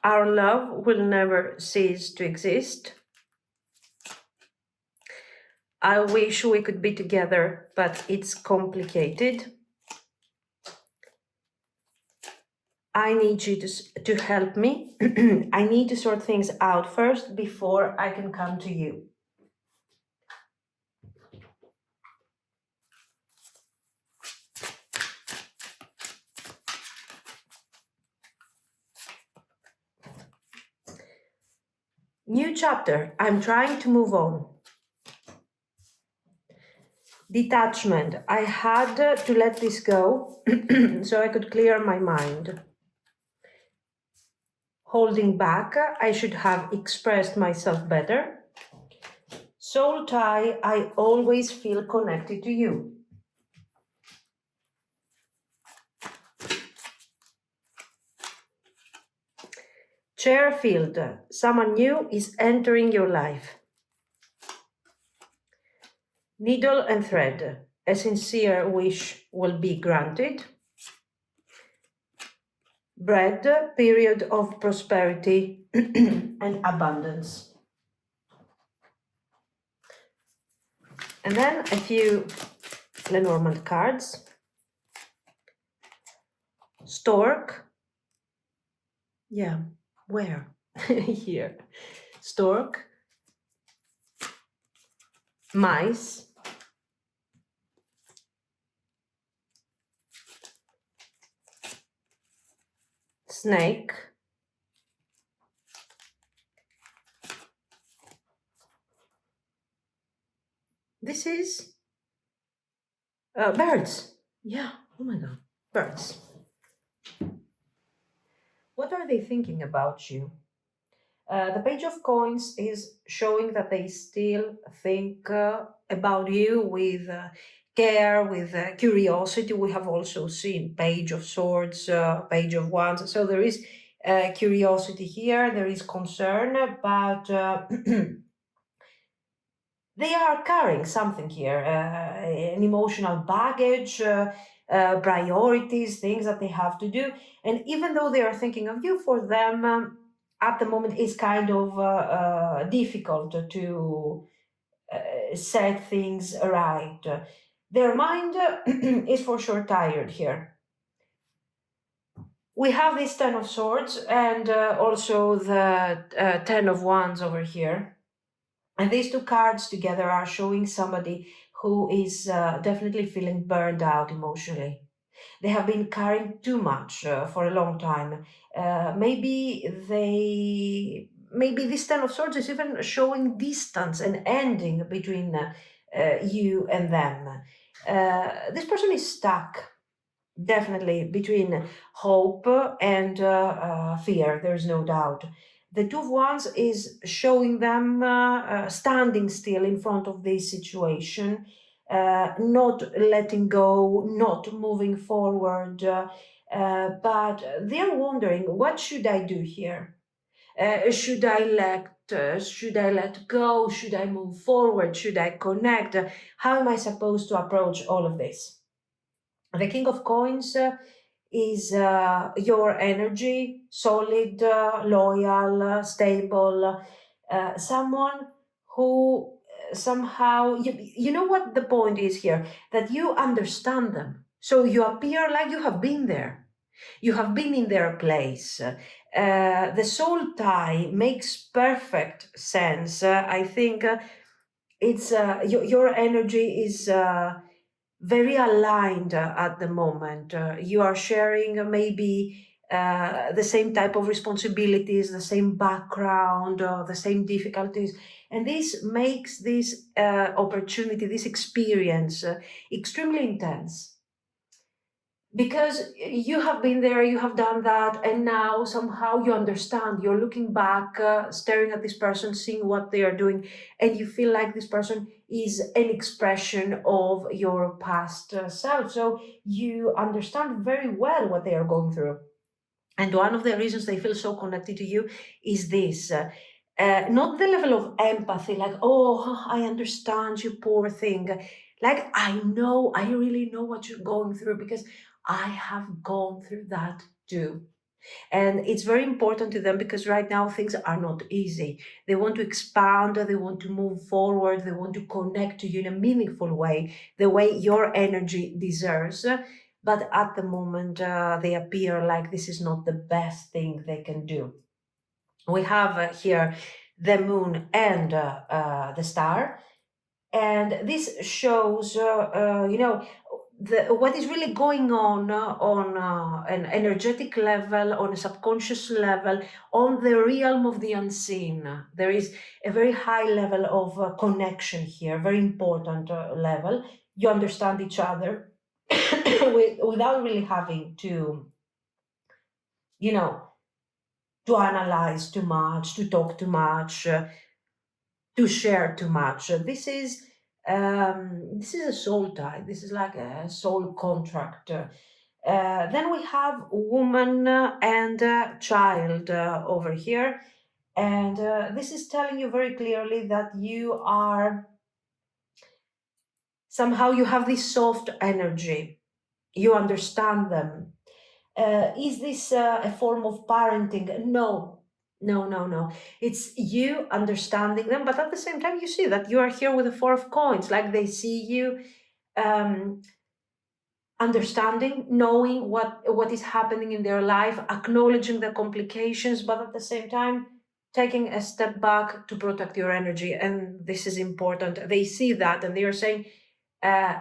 Our love will never cease to exist. I wish we could be together, but it's complicated. I need you to help me. I need to sort things out first before I can come to you. New chapter. I'm trying to move on. Detachment. I had to let this go so I could clear my mind. Holding back. I should have expressed myself better. Soul tie. I always feel connected to you. Chair field. Someone new is entering your life. Needle and thread. A sincere wish will be granted. Bread, period of prosperity and abundance. And then a few Lenormand cards. Stork. Yeah, where? Here. Stork. Mice. Snake. This is birds. Yeah, oh my god, birds. What are they thinking about you? The Page of Coins is showing that they still think about you with care, with curiosity. We have also seen Page of Swords, Page of Wands. So there is curiosity here, there is concern, but they are carrying something here, an emotional baggage, priorities, things that they have to do. And even though they are thinking of you, for them, at the moment, it's kind of difficult to set things right. Their mind is for sure tired here. We have this Ten of Swords and also the Ten of Wands over here. And these two cards together are showing somebody who is definitely feeling burned out emotionally. They have been carrying too much for a long time. Maybe this Ten of Swords is even showing distance and ending between you and them. This person is stuck, definitely, between hope and fear. There's no doubt. The Two of Wands is showing them standing still in front of this situation, not letting go, not moving forward, but they're wondering, what should I do here? Should I let go? Should I move forward? Should I connect? How am I supposed to approach all of this? The King of Coins is your energy, solid, loyal, stable, someone who somehow, you know what the point is here, that you understand them. So you appear like you have been there. You have been in their place. The soul tie makes perfect sense. I think it's your energy is very aligned at the moment. You are sharing maybe the same type of responsibilities, the same background, the same difficulties. And this makes this opportunity, this experience extremely intense. Because you have been there, you have done that, and now somehow you understand. You're looking back, staring at this person, seeing what they are doing, and you feel like this person is an expression of your past self. So you understand very well what they are going through. And one of the reasons they feel so connected to you is this. Not the level of empathy, like, oh, I understand you, poor thing. Like, I really know what you're going through because I have gone through that too. And it's very important to them because right now things are not easy. They want to expand, they want to move forward, they want to connect to you in a meaningful way, the way your energy deserves. But at the moment, they appear like this is not the best thing they can do. We have here the moon and the star, and this shows what is really going on an energetic level, on a subconscious level, on the realm of the unseen. There is a very high level of connection here, very important level. You understand each other without really having to, you know, to analyze too much, to talk too much, to share too much. This is a soul tie. This is like a soul contract. Then we have woman and child over here, and this is telling you very clearly that you are somehow you have this soft energy. You understand them. Is this a form of parenting? No, no, no, no. It's you understanding them, but at the same time, you see that you are here with the Four of Coins, like they see you um, understanding, knowing what is happening in their life, acknowledging the complications, but at the same time, taking a step back to protect your energy. And this is important. They see that and they are saying,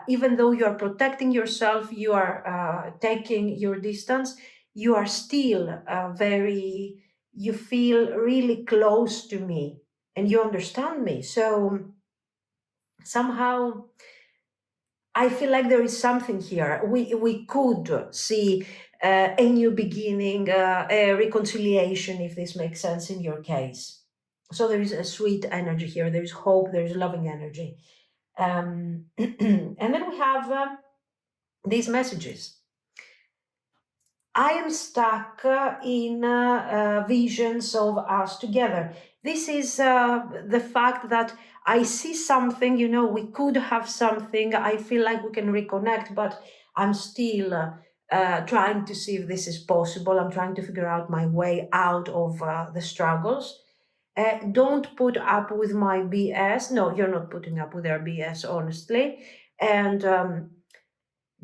even though you are protecting yourself, you are taking your distance, you are still you feel really close to me and you understand me. So somehow I feel like there is something here. We could see a new beginning, a reconciliation, if this makes sense in your case. So there is a sweet energy here. There is hope. There is loving energy. And then we have these messages. I am stuck in visions of us together. This is the fact that I see something, we could have something. I feel like we can reconnect, but I'm still trying to see if this is possible. I'm trying to figure out my way out of the struggles. Don't put up with my BS. No, you're not putting up with their BS, honestly. And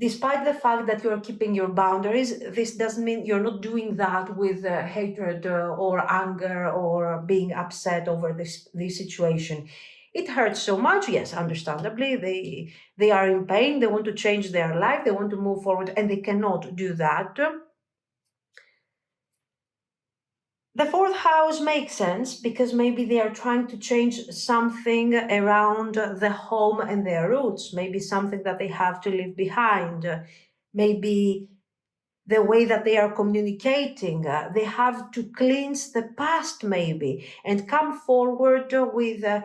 despite the fact that you're keeping your boundaries, this doesn't mean you're not doing that with hatred or anger or being upset over this situation. It hurts so much, yes, understandably. They are in pain, they want to change their life, they want to move forward, and they cannot do that. The fourth house makes sense because maybe they are trying to change something around the home and their roots, maybe something that they have to leave behind, maybe the way that they are communicating. They have to cleanse the past, maybe, and come forward with a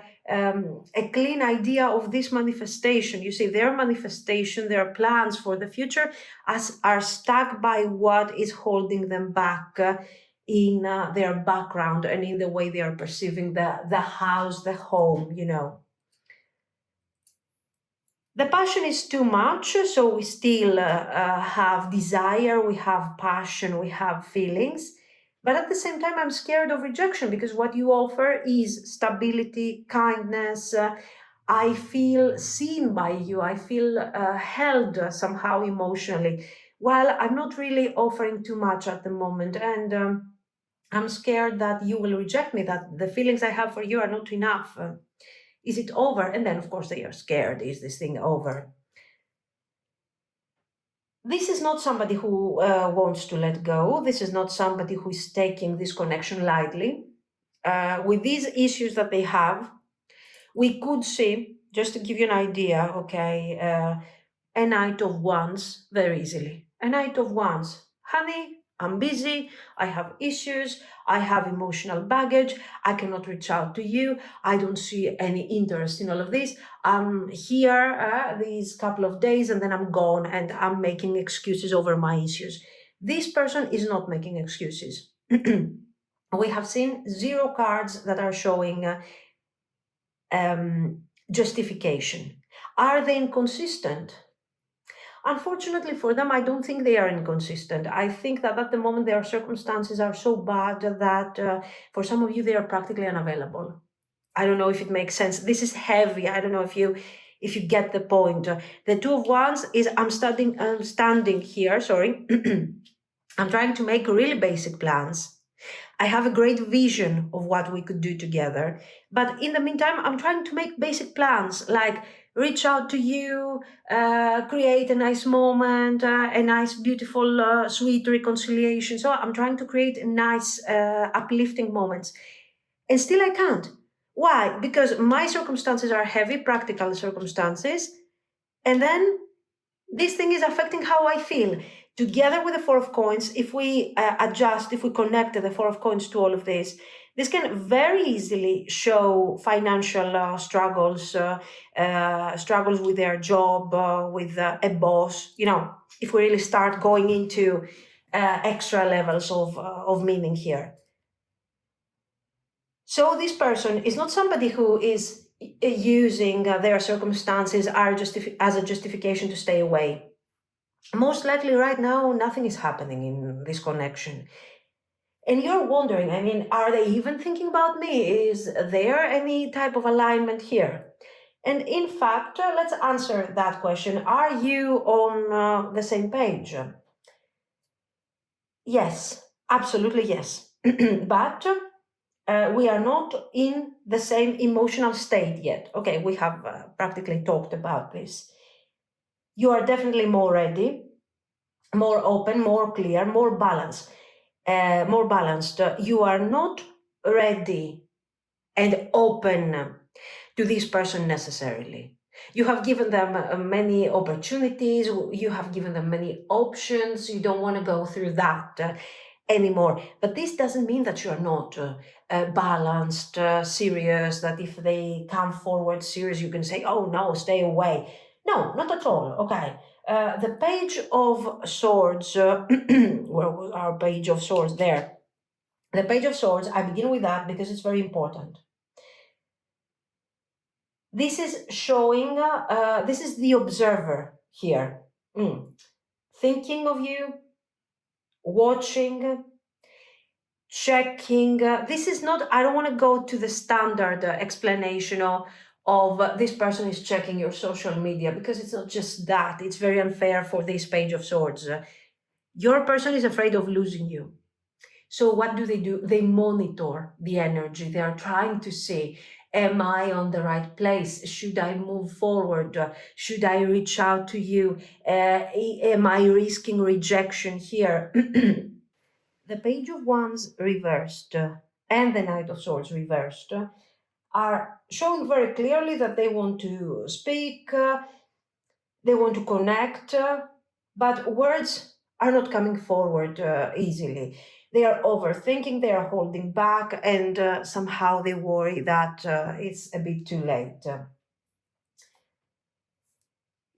clean idea of this manifestation. You see, their manifestation, their plans for the future are stuck by what is holding them back. In their background and in the way they are perceiving the house, the home, you know. The passion is too much, so we still have desire, we have passion, we have feelings. But at the same time, I'm scared of rejection because what you offer is stability, kindness. I feel seen by you, I feel held somehow emotionally, while I'm not really offering too much at the moment. And I'm scared that you will reject me, that the feelings I have for you are not enough. Is it over? And then, of course, they are scared. Is this thing over? This is not somebody who wants to let go. This is not somebody who is taking this connection lightly. With these issues that they have, we could see, just to give you an idea, okay, a Knight of Wands very easily. A Knight of Wands. Honey, I'm busy, I have issues, I have emotional baggage, I cannot reach out to you, I don't see any interest in all of this. I'm here these couple of days and then I'm gone and I'm making excuses over my issues. This person is not making excuses. We have seen 0 cards that are showing justification. Are they inconsistent? Unfortunately for them, I don't think they are inconsistent. I think that at the moment their circumstances are so bad that for some of you they are practically unavailable. I don't know if it makes sense. This is heavy. I don't know if you get the point. The Two of Wands is I'm standing here. Sorry, I'm trying to make really basic plans. I have a great vision of what we could do together. But in the meantime, I'm trying to make basic plans like reach out to you, create a nice moment, a nice, beautiful, sweet reconciliation. So I'm trying to create nice, uplifting moments. And still I can't. Why? Because my circumstances are heavy, practical circumstances. And then this thing is affecting how I feel. Together with the Four of Coins, if we adjust, if we connect the Four of Coins to all of this can very easily show financial struggles with their job, with a boss. You know, if we really start going into extra levels of meaning here. So this person is not somebody who is using their circumstances as a justification to stay away. Most likely right now, nothing is happening in this connection. And you're wondering, I mean, are they even thinking about me? Is there any type of alignment here? And in fact, let's answer that question. Are you on the same page? Yes, absolutely yes. But we are not in the same emotional state yet. Okay, we have practically talked about this. You are definitely more ready, more open, more clear, more balanced. You are not ready and open to this person necessarily. You have given them many opportunities, you have given them many options, you don't want to go through that anymore. But this doesn't mean that you are not balanced, serious, that if they come forward serious, you can say, oh no, stay away. No, not at all. Okay. The Page of Swords, where was our Page of Swords? There. The Page of Swords, I begin with that because it's very important. This is showing, this is the observer here. Thinking of you, watching, checking. This is not, I don't want to go to the standard explanation of this person is checking your social media, because it's not just that. It's very unfair for this Page of Swords. Your person is afraid of losing you. So what do? They monitor the energy. They are trying to see, am I on the right place? Should I move forward? Should I reach out to you? Am I risking rejection here? The Page of Wands reversed and the Knight of Swords reversed are showing very clearly that they want to speak, they want to connect, but words are not coming forward easily. They are overthinking, they are holding back, and somehow they worry that it's a bit too late.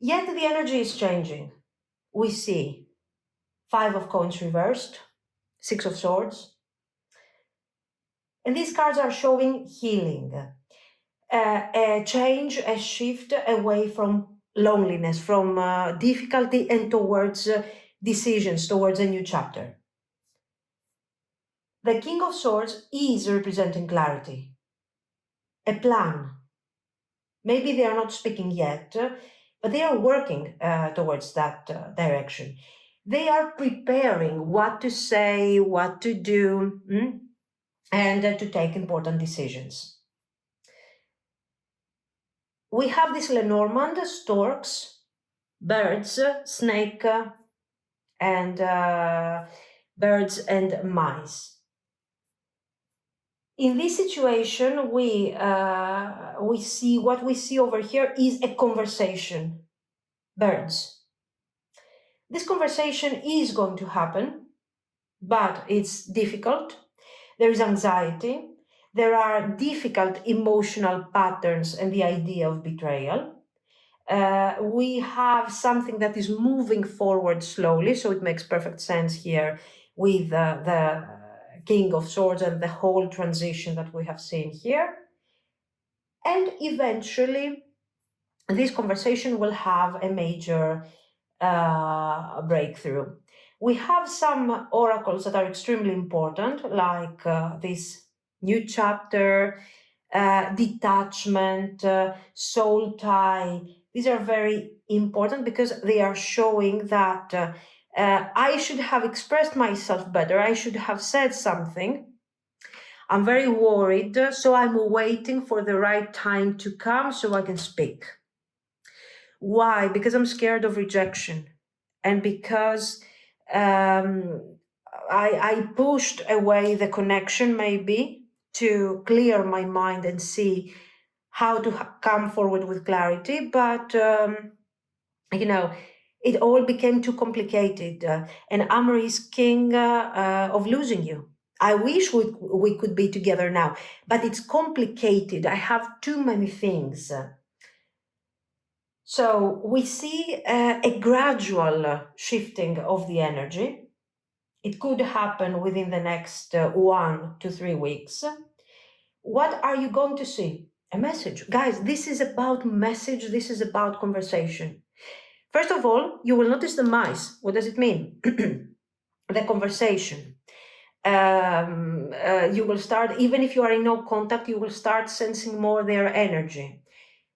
Yet the energy is changing. We see Five of Coins reversed, Six of Swords, and these cards are showing healing, a change, a shift away from loneliness, from difficulty, and towards decisions, towards a new chapter. The King of Swords is representing clarity, a plan. Maybe they are not speaking yet, but they are working towards that direction. They are preparing what to say, what to do, and to take important decisions. We have this Lenormand, storks, birds, snake, and birds and mice. In this situation, we see what we see over here is a conversation. Birds. This conversation is going to happen, but it's difficult. There is anxiety. There are difficult emotional patterns and the idea of betrayal. We have something that is moving forward slowly, so it makes perfect sense here with the King of Swords and the whole transition that we have seen here. And eventually, this conversation will have a major breakthrough. We have some oracles that are extremely important, like this new chapter, detachment, soul tie. These are very important because they are showing that I should have expressed myself better. I should have said something. I'm very worried, so I'm waiting for the right time to come so I can speak. Why? Because I'm scared of rejection, and because I pushed away the connection, maybe, to clear my mind and see how to come forward with clarity. But it all became too complicated, and I'm risking of losing you. I wish we could be together now, but it's complicated. I have too many things. So we see a gradual shifting of the energy. It could happen within the next 1 to 3 weeks. What are you going to see? A message. Guys, this is about message. This is about conversation. First of all, you will notice the mice. What does it mean? The conversation. You will start, even if you are in no contact, you will start sensing more their energy.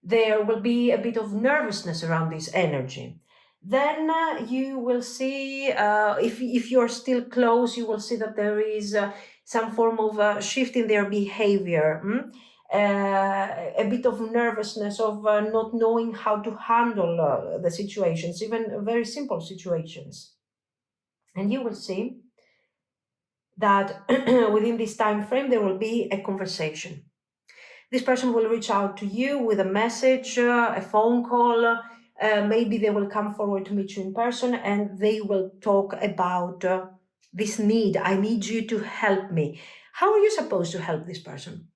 There will be a bit of nervousness around this energy. Then you will see, if you're still close, you will see that there is some form of shift in their behavior. A bit of nervousness of not knowing how to handle the situations, even very simple situations. And you will see that within this time frame, there will be a conversation. This person will reach out to you with a message, a phone call. Maybe they will come forward to meet you in person, and they will talk about this need. I need you to help me. How are you supposed to help this person?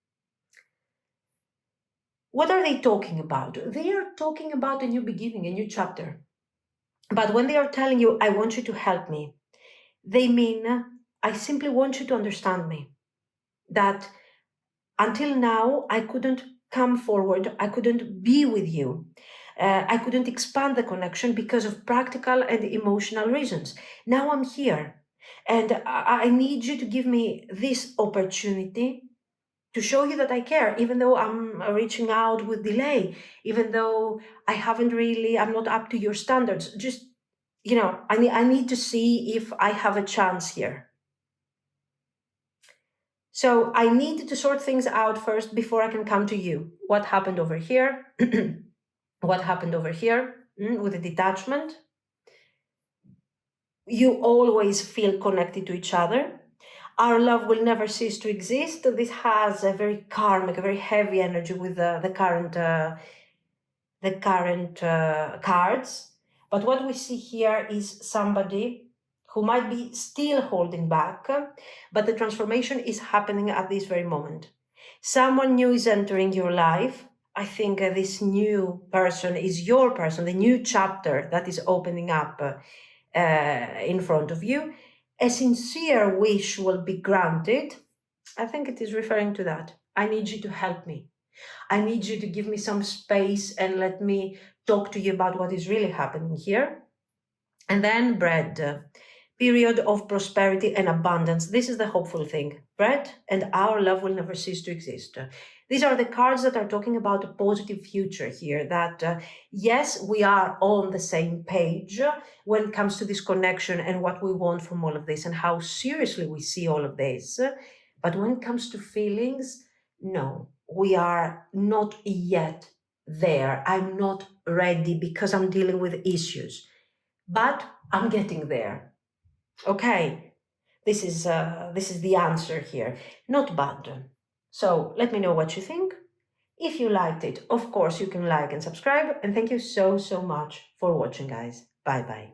What are they talking about? They are talking about a new beginning, a new chapter. But when they are telling you, I want you to help me, they mean, I simply want you to understand me. That until now, I couldn't come forward, I couldn't be with you. I couldn't expand the connection because of practical and emotional reasons. Now I'm here, and I need you to give me this opportunity to show you that I care, even though I'm reaching out with delay, even though I'm not up to your standards. Just, I need to see if I have a chance here. So I need to sort things out first before I can come to you. What happened over here? What happened over here with the detachment? You always feel connected to each other. Our love will never cease to exist. This has a very karmic, a very heavy energy with the current cards. But what we see here is somebody who might be still holding back, but the transformation is happening at this very moment. Someone new is entering your life. I think this new person is your person, the new chapter that is opening up in front of you. A sincere wish will be granted. I think it is referring to that. I need you to help me. I need you to give me some space and let me talk to you about what is really happening here. And then bread, period of prosperity and abundance. This is the hopeful thing. Bread and our love will never cease to exist. These are the cards that are talking about a positive future here, that yes, we are on the same page when it comes to this connection and what we want from all of this and how seriously we see all of this. But when it comes to feelings, no, we are not yet there. I'm not ready because I'm dealing with issues, but I'm getting there. Okay, this is the answer here. Not bad. So let me know what you think. If you liked it, of course, you can like and subscribe. And thank you so, so much for watching, guys. Bye-bye.